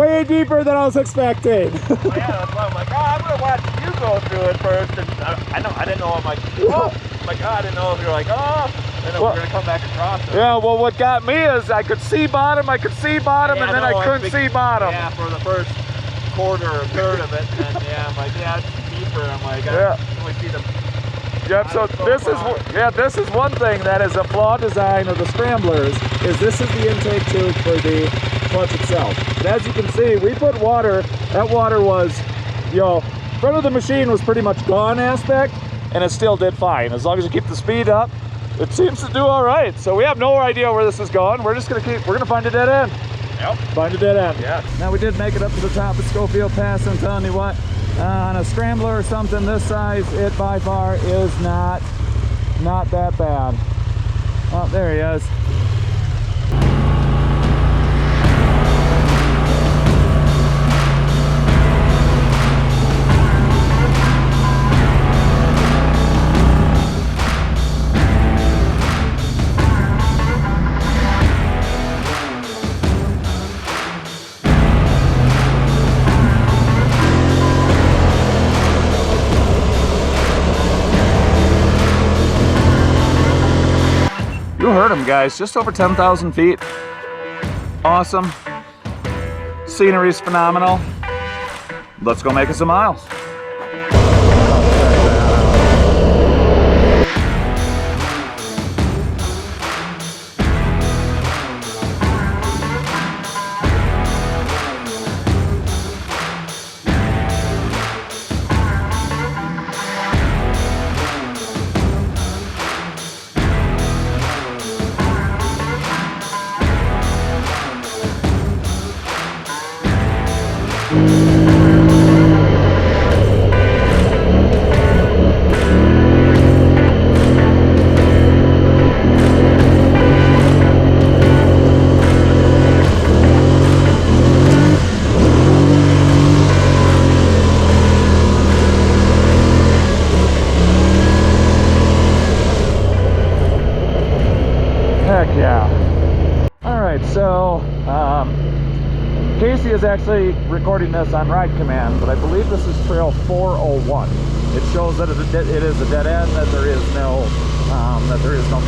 way deeper than I was expecting. Well, yeah, that's why I'm like, oh, I'm gonna watch you go through it first. And I didn't know. I'm like, oh, I didn't know if you're like, oh, and then we're gonna come back across it. Yeah, well, what got me is I could see bottom, and then I couldn't see bottom. Yeah, for the first quarter or third of it, and yeah, I'm like, yeah, it's deeper. I'm like, I can only see the. Yep, so this is one thing that is a flawed design of the Scramblers, is this is the intake tube for the clutch itself. And as you can see, we put water, that water was, front of the machine was pretty much gone aspect, and it still did fine. As long as you keep the speed up, it seems to do all right. So we have no idea where this is going. We're just gonna we're gonna find a dead end. Yep. Find a dead end. Yeah. Now we did make it up to the top of Schofield Pass. I'm telling you what, on a Scrambler or something this size, it by far is not that bad. Oh, there he is. You heard him, guys. Just over 10,000 feet. Awesome. Scenery's phenomenal. Let's go make us some miles. Heck yeah. Alright, so Casey is actually recording this on ride command, but I believe this is trail 401. It shows that it is a dead end, that there is no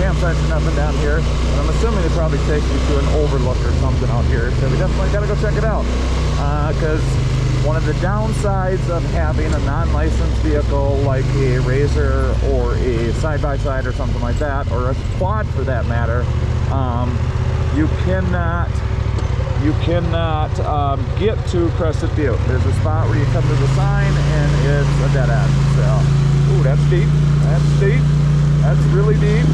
campsites or nothing down here. And I'm assuming it probably takes you to an overlook or something out here, so we definitely gotta go check it out. Because one of the downsides of having a non-licensed vehicle like a Razor or a side-by-side or something like that, or a quad for that matter, you cannot get to Crested Butte. There's a spot where you come to the sign and it's a dead end. So, ooh, that's deep. That's deep. That's really deep.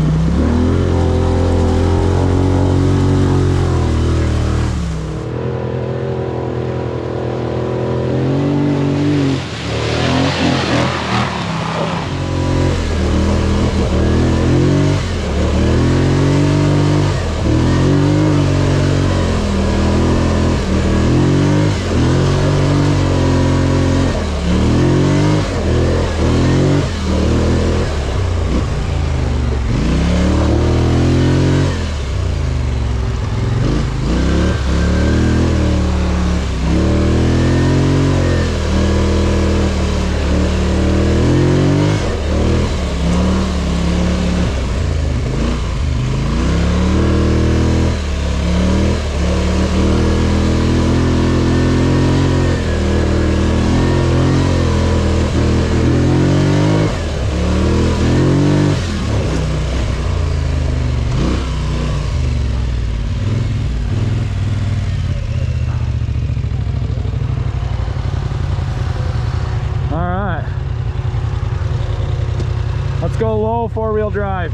Let's go low four-wheel drive.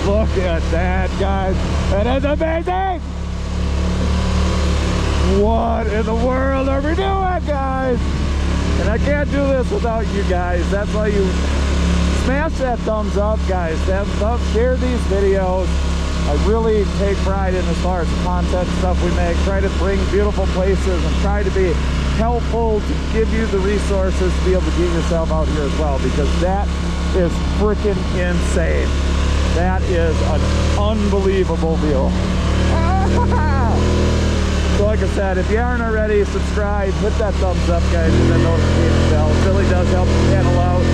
Look at that, guys. That is amazing. What in the world are we doing, guys? And I can't do this without you guys. That's why you smash that thumbs up, guys. Share these videos. I really take pride in as far as the content stuff we make, try to bring beautiful places and try to be helpful to give you the resources to be able to get yourself out here as well, because that is freaking insane. That is an unbelievable view. So like I said, if you aren't already, subscribe, hit that thumbs up, guys, and that notification bell. It really does help the channel out.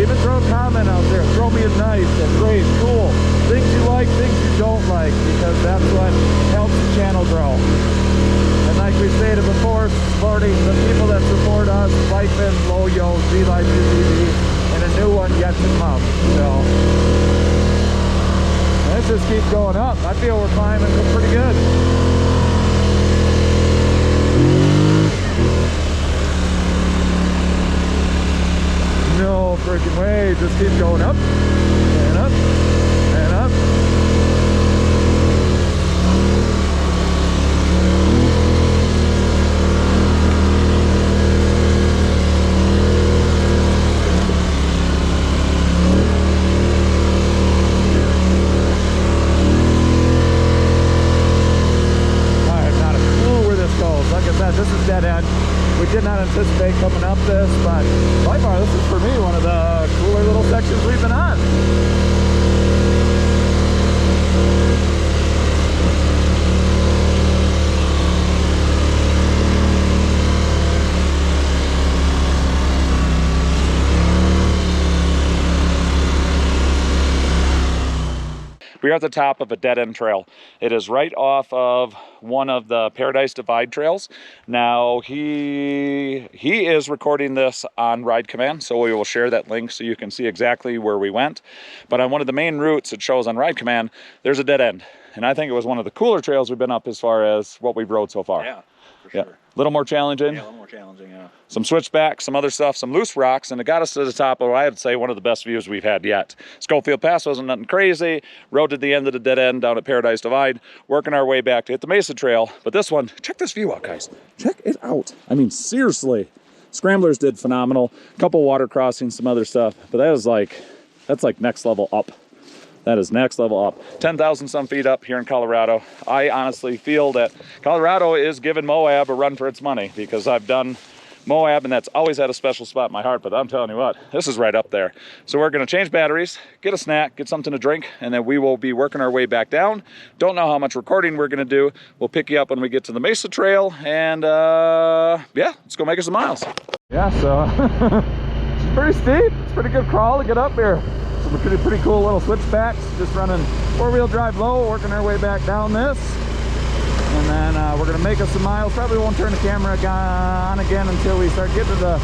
Even throw a comment out there. Throw me a nice, a great, cool. Things you like, things you don't like, because that's what helps the channel grow. And like we stated before, supporting the people that support us, Bikeman, LOYO, GLife UTV, and a new one yet to come. So let's just keep going up. I feel we're climbing pretty good. No freaking way, just keep going up and up and up. I have not a clue where this goes. Like I said, this is dead end. We did not anticipate coming up this, but by far this is for me one of the cooler little sections we've been on. We are at the top of a dead-end trail. It is right off of one of the Paradise Divide trails. Now, he is recording this on Ride Command, so we will share that link so you can see exactly where we went. But on one of the main routes it shows on Ride Command, there's a dead end. And I think it was one of the cooler trails we've been up as far as what we've rode so far. Yeah, for sure. A little more challenging. Yeah, a little more challenging, yeah. Some switchbacks, some other stuff, some loose rocks, and it got us to the top of, I would say, one of the best views we've had yet. Schofield Pass wasn't nothing crazy. Rode to the end of the dead end down at Paradise Divide, working our way back to hit the Mesa Trail. But this one, check this view out, guys. Check it out. I mean, seriously. Scramblers did phenomenal. A couple water crossings, some other stuff. But that's like next level up. That is next level up. 10,000 some feet up here in Colorado. I honestly feel that Colorado is giving Moab a run for its money, because I've done Moab and that's always had a special spot in my heart, but I'm telling you what, this is right up there. So we're gonna change batteries, get a snack, get something to drink, and then we will be working our way back down. Don't know how much recording we're gonna do. We'll pick you up when we get to the Mesa Trail, and yeah, let's go make us some miles. Yeah, so it's pretty steep. It's a pretty good crawl to get up here. Some pretty cool little switchbacks, just running four-wheel drive low, working our way back down this. And then we're gonna make us some miles. Probably won't turn the camera on again until we start getting to the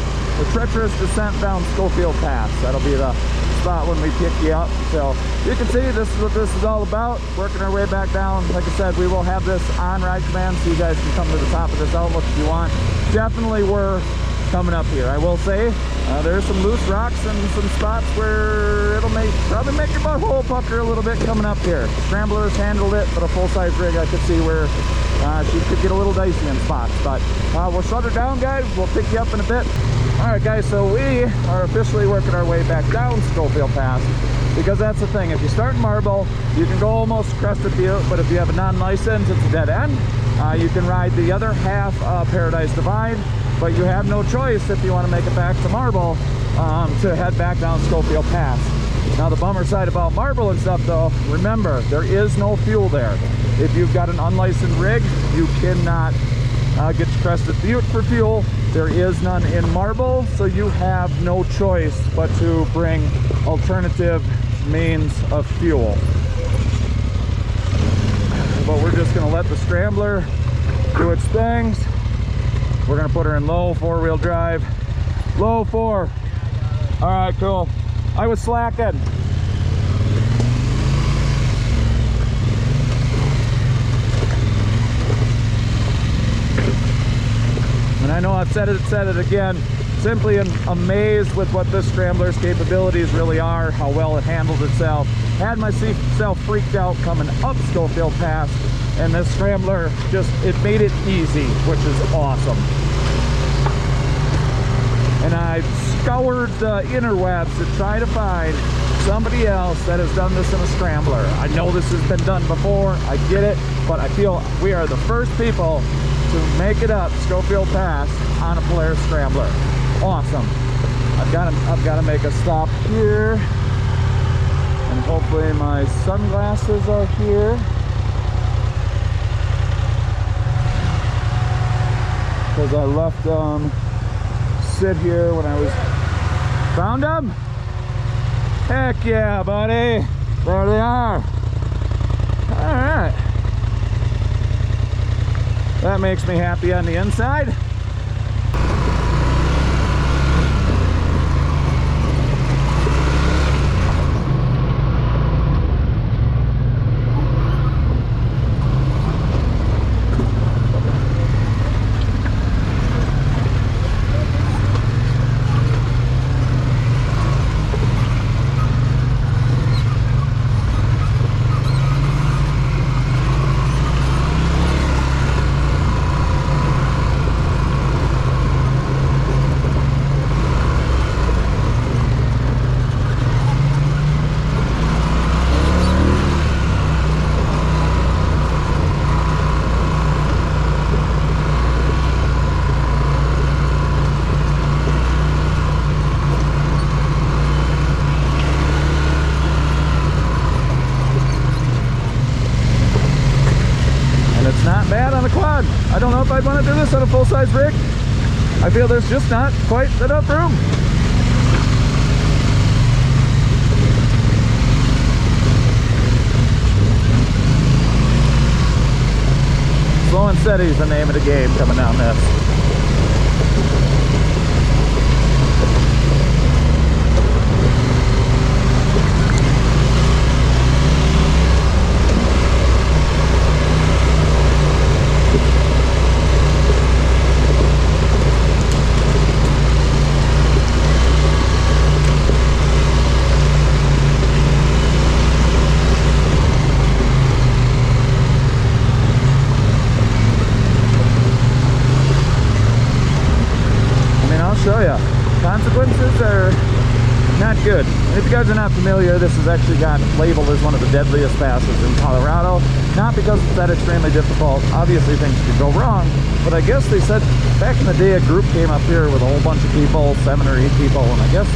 treacherous descent down Schofield Pass. That'll be the spot when we pick you up. So you can see this is what this is all about, working our way back down. Like I said, we will have this on Ride Command, so you guys can come to the top of this outlook if you want. Definitely worth coming up here. I will say there's some loose rocks and some spots where it'll probably make your butthole pucker a little bit coming up here. Scramblers handled it, but a full-size rig I could see where she could get a little dicey in spots. But we'll shut her down, guys. We'll pick you up in a bit. All right, guys, so we are officially working our way back down Schofield Pass, because that's the thing. If you start in Marble, you can go almost Crested Butte, but if you have a non-license, it's a dead end. You can ride the other half of Paradise Divide, but you have no choice if you want to make it back to Marble to head back down Schofield Pass. Now, the bummer side about Marble and stuff, though, remember, there is no fuel there. If you've got an unlicensed rig, you cannot get to Crested Butte for fuel. There is none in Marble, so you have no choice but to bring alternative means of fuel. But we're just going to let the Scrambler do its things. We're going to put her in low four-wheel drive. Low four. All right, cool. I was slacking. And I know I've said it again. Simply amazed with what this Scrambler's capabilities really are, how well it handled itself. Had myself freaked out coming up Schofield Pass, and this Scrambler it made it easy, which is awesome. And I scoured the interwebs to try to find somebody else that has done this in a Scrambler. I know this has been done before, I get it, but I feel we are the first people to make it up Schofield Pass on a Polaris Scrambler. Awesome. I've got to make a stop here, and hopefully my sunglasses are here, because I left them sit here when I was found them. Heck yeah, buddy. There they are. All right. That makes me happy on the inside. I don't know if I'd want to do this on a full-size rig. I feel there's just not quite enough room. Slow and steady is the name of the game coming down this. Show you. Consequences are not good. If you guys are not familiar, this has actually got labeled as one of the deadliest passes in Colorado. Not because it's that extremely difficult. Obviously things could go wrong, but I guess they said back in the day a group came up here with a whole bunch of people, 7 or 8 people, and I guess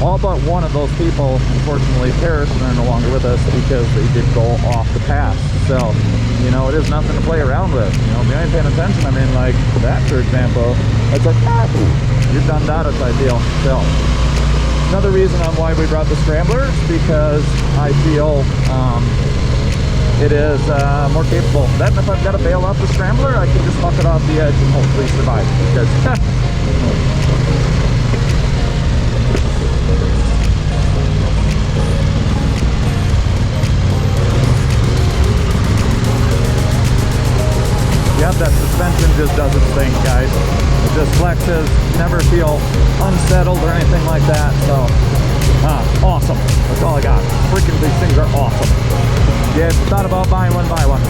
all but one of those people unfortunately perished and are no longer with us because they did go off the pass. So, you know, it is nothing to play around with. You know, if you ain't paying attention, I mean, like that, for example, it's like, you're done data type deal. So, another reason on why we brought the Scrambler is because I feel it is more capable. Then if I've got to bail off the Scrambler, I can just huck it off the edge and hopefully survive. Because yep, that suspension just does its thing, guys. It just flexes, never feel unsettled or anything like that. So, awesome. That's all I got. Freaking these things are awesome. Yeah, thought about buying one, buy one.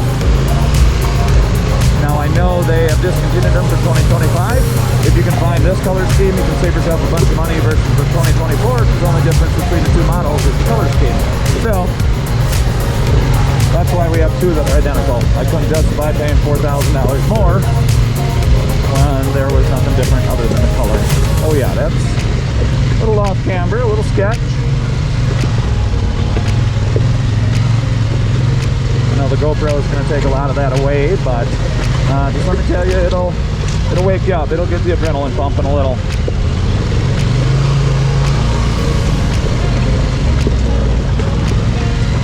Now I know they have discontinued them for 2025. If you can find this color scheme, you can save yourself a bunch of money versus for 2024, because the only difference between the two models is the color scheme. So, that's why we have 2 that are identical. I couldn't justify paying $4,000 more when there was nothing different other than the color. Oh yeah, that's a little off camber, a little sketch. I know the GoPro is going to take a lot of that away, but just let me tell you, it'll wake you up. It'll get the adrenaline pumping a little.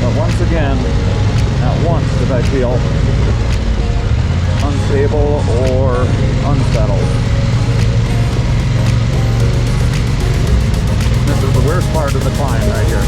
But once again, not once did I feel unstable or unsettled. This is the worst part of the climb right here.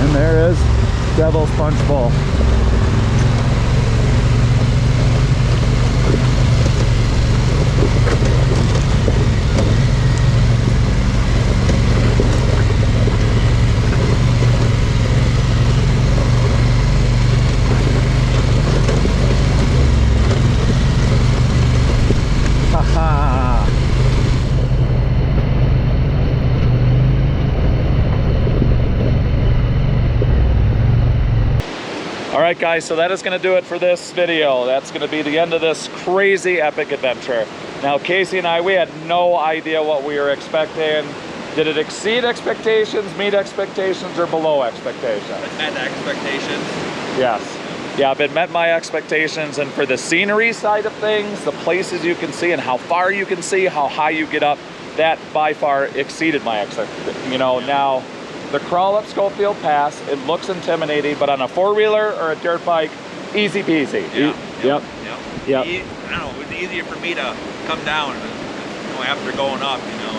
And there is Devil's Punch Bowl. Alright guys, so that is going to do it for this video. That's going to be the end of this crazy epic adventure. Now Casey and I, we had no idea what we were expecting. Did it exceed expectations, meet expectations, or below expectations? It met expectations. Yes. Yeah, it met my expectations, and for the scenery side of things, the places you can see and how far you can see, how high you get up, that by far exceeded my expectations. You know, now the crawl up Schofield Pass, it looks intimidating, but on a four-wheeler or a dirt bike, easy peasy. Yeah. Yep. I don't know, it was easier for me to come down, you know, after going up, you know.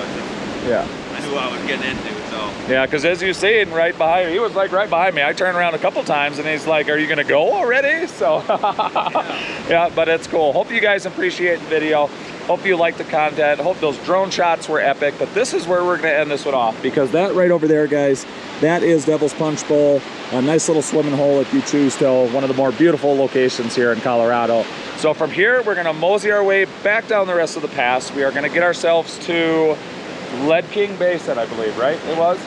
Yeah. I knew what I was getting into, so. Yeah, because as you see, right behind me, he was like right behind me. I turned around a couple times and he's like, "Are you gonna go already?" So, yeah, but it's cool. Hope you guys appreciate the video. Hope you like the content. Hope those drone shots were epic, but this is where we're gonna end this one off, because that right over there, guys, that is Devil's Punch Bowl, a nice little swimming hole if you choose to, one of the more beautiful locations here in Colorado. So from here, we're gonna mosey our way back down the rest of the pass. We are gonna get ourselves to Lead King Basin, I believe, right? It was?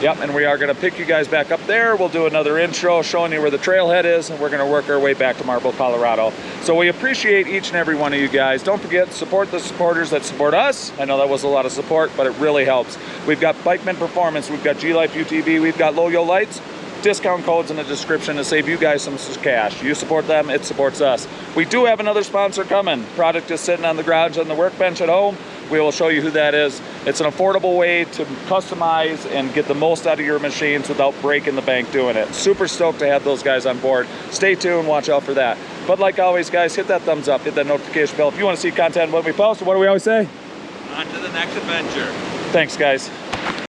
Yep, and we are gonna pick you guys back up there. We'll do another intro showing you where the trailhead is, and we're gonna work our way back to Marble, Colorado. So we appreciate each and every one of you guys. Don't forget, support the supporters that support us. I know that was a lot of support, but it really helps. We've got Bikeman Performance, we've got GLife UTV, we've got LOYO Lights. Discount codes in the description to save you guys some cash. You support them, it supports us. We do have another sponsor coming. Product is sitting on the garage on the workbench at home. We will show you who that is. It's an affordable way to customize and get the most out of your machines without breaking the bank doing it. Super stoked to have those guys on board. Stay tuned, watch out for that. But like always, guys, hit that thumbs up, hit that notification bell. If you want to see content when we post, what do we always say? On to the next adventure. Thanks, guys.